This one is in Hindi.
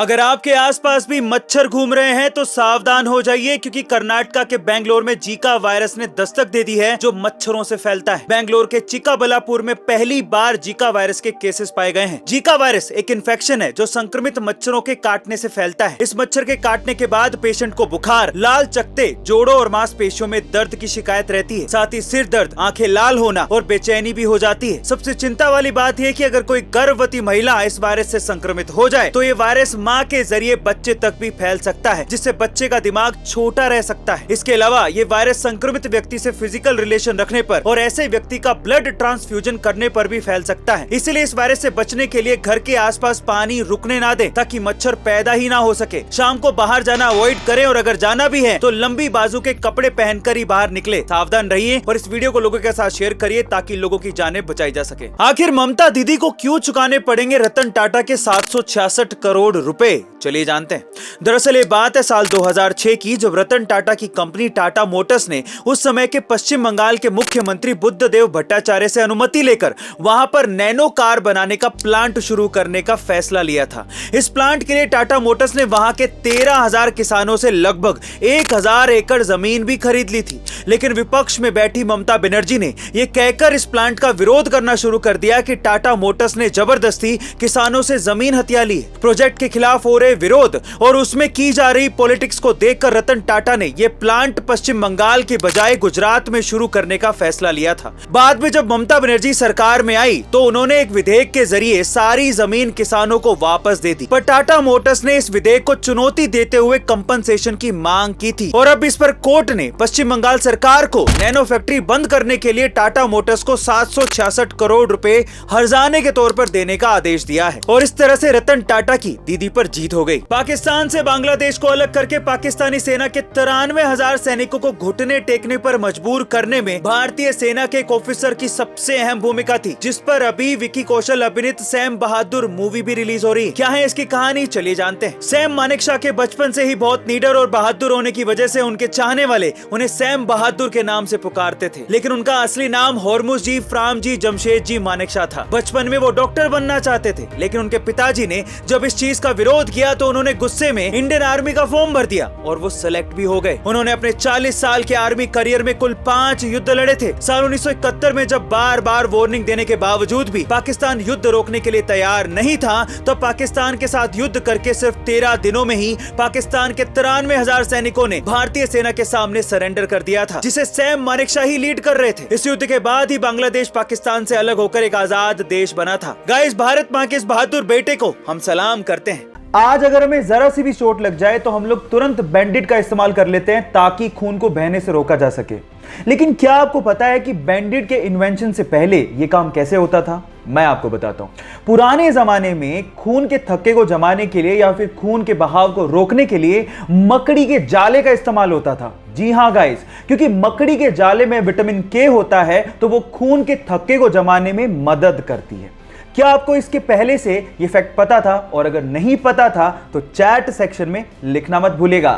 अगर आपके आसपास भी मच्छर घूम रहे हैं तो सावधान हो जाइए, क्योंकि कर्नाटका के बेंगलोर में जीका वायरस ने दस्तक दे दी है, जो मच्छरों से फैलता है। बेंगलोर के चिकाबल्लापुर में पहली बार जीका वायरस के केसेस पाए गए हैं। जीका वायरस एक इन्फेक्शन है जो संक्रमित मच्छरों के काटने से फैलता है। इस मच्छर के काटने के बाद पेशेंट को बुखार, लाल चकत्ते, जोड़ों और मांसपेशियों में दर्द की शिकायत रहती है। साथ ही सिर दर्द, आंखें लाल होना और बेचैनी भी हो जाती है। सबसे चिंता वाली बात यह कि अगर कोई गर्भवती महिला इस वायरस से संक्रमित हो जाए तो ये वायरस माँ के जरिए बच्चे तक भी फैल सकता है, जिससे बच्चे का दिमाग छोटा रह सकता है। इसके अलावा ये वायरस संक्रमित व्यक्ति से फिजिकल रिलेशन रखने पर और ऐसे व्यक्ति का ब्लड ट्रांसफ्यूजन करने पर भी फैल सकता है। इसलिए इस वायरस से बचने के लिए घर के आसपास पानी रुकने ना दें, ताकि मच्छर पैदा ही ना हो सके। शाम को बाहर जाना अवॉइड करें और अगर जाना भी है तो लंबी बाजू के कपड़े पहनकर ही बाहर निकले। सावधान रहिए और इस वीडियो को लोगों के साथ शेयर करिए ताकि लोगों की जानें बचाई जा सके। आखिर ममता दीदी को क्यों चुकाने पड़ेंगे रतन टाटा के 766 करोड़ रुपए? चलिए जानते हैं। दरअसल ये बात है साल 2006 की, जब रतन टाटा की कंपनी टाटा मोटर्स ने उस समय के पश्चिम बंगाल के मुख्यमंत्री बुद्धदेव भट्टाचार्य से अनुमति लेकर वहां पर नैनो कार बनाने का प्लांट शुरू करने का फैसला लिया था। इस प्लांट के लिए टाटा मोटर्स ने वहां के 13,000 किसानों से लगभग 1,000 एकड़ जमीन भी खरीद ली थी। लेकिन विपक्ष में बैठी ममता बनर्जी ने यह कहकर इस प्लांट का विरोध करना शुरू कर दिया कि टाटा मोटर्स ने जबरदस्ती किसानों से जमीन हथिया ली। प्रोजेक्ट के खिलाफ हो रहे विरोध और उसमें की जा रही पॉलिटिक्स को देखकर रतन टाटा ने यह प्लांट पश्चिम बंगाल के बजाय गुजरात में शुरू करने का फैसला लिया था। बाद में जब ममता बनर्जी सरकार में आई तो उन्होंने एक विधेयक के जरिए सारी जमीन किसानों को वापस दे दी, पर टाटा मोटर्स ने इस विधेयक को चुनौती देते हुए कंपनसेशन की मांग की थी। और अब इस पर कोर्ट ने पश्चिम बंगाल सरकार को नैनो फैक्ट्री बंद करने के लिए टाटा मोटर्स को 766 करोड़ रुपए हर्जाने के तौर पर देने का आदेश दिया है। और इस तरह से रतन टाटा की दीदी पर जीत हो गई। पाकिस्तान से बांग्लादेश को अलग करके पाकिस्तानी सेना के 93,000 सैनिकों को घुटने टेकने पर मजबूर करने में भारतीय सेना के एक ऑफिसर की सबसे अहम भूमिका थी, जिस पर अभी विकी कौशल अभिनीत सैम बहादुर मूवी भी रिलीज हो रही है। क्या है इसकी कहानी, चलिए जानते हैं। सैम मानेकशॉ के बचपन से ही बहुत नीडर और बहादुर होने की वजह से उनके चाहने वाले उन्हें सैम बहादुर के नाम से पुकारते थे, लेकिन उनका असली नाम होर्मुज जी फ्रामजी जमशेद जी मानेकशॉ था। बचपन में वो डॉक्टर बनना चाहते थे, लेकिन उनके पिताजी ने जब इस चीज का विरोध किया तो उन्होंने गुस्से में इंडियन आर्मी का फॉर्म भर दिया और वो सेलेक्ट भी हो गए। उन्होंने अपने 40 साल के आर्मी करियर में कुल 5 युद्ध लड़े थे। साल 1971 में जब बार बार वार्निंग देने के बावजूद भी पाकिस्तान युद्ध रोकने के लिए तैयार नहीं था, तो पाकिस्तान के साथ युद्ध करके सिर्फ 13 दिनों में ही पाकिस्तान के 93,000 सैनिकों ने भारतीय सेना के सामने सरेंडर कर दिया था, जिसे सैम मानेकशॉ ही लीड कर रहे थे। इस युद्ध के बाद ही बांग्लादेश पाकिस्तान से अलग होकर एक आजाद देश बना था। गाइस, भारत माँ के इस बहादुर बेटे को हम सलाम करते हैं। आज अगर हमें जरा सी भी चोट लग जाए तो हम लोग तुरंत बैंडेड का इस्तेमाल कर लेते हैं ताकि खून को बहने से रोका जा सके। लेकिन क्या आपको पता है कि बैंडेड के इन्वेंशन से पहले यह काम कैसे होता था? मैं आपको बताता हूं। पुराने जमाने में खून के थक्के को जमाने के लिए या फिर खून के बहाव को रोकने के लिए मकड़ी के जाले का इस्तेमाल होता था। जी हां गाइस, क्योंकि मकड़ी के जाले में विटामिन के होता है तो वो खून के थक्के को जमाने में मदद करती है। क्या आपको इसके पहले से ये फैक्ट पता था? और अगर नहीं पता था तो चैट सेक्शन में लिखना मत भूलिएगा।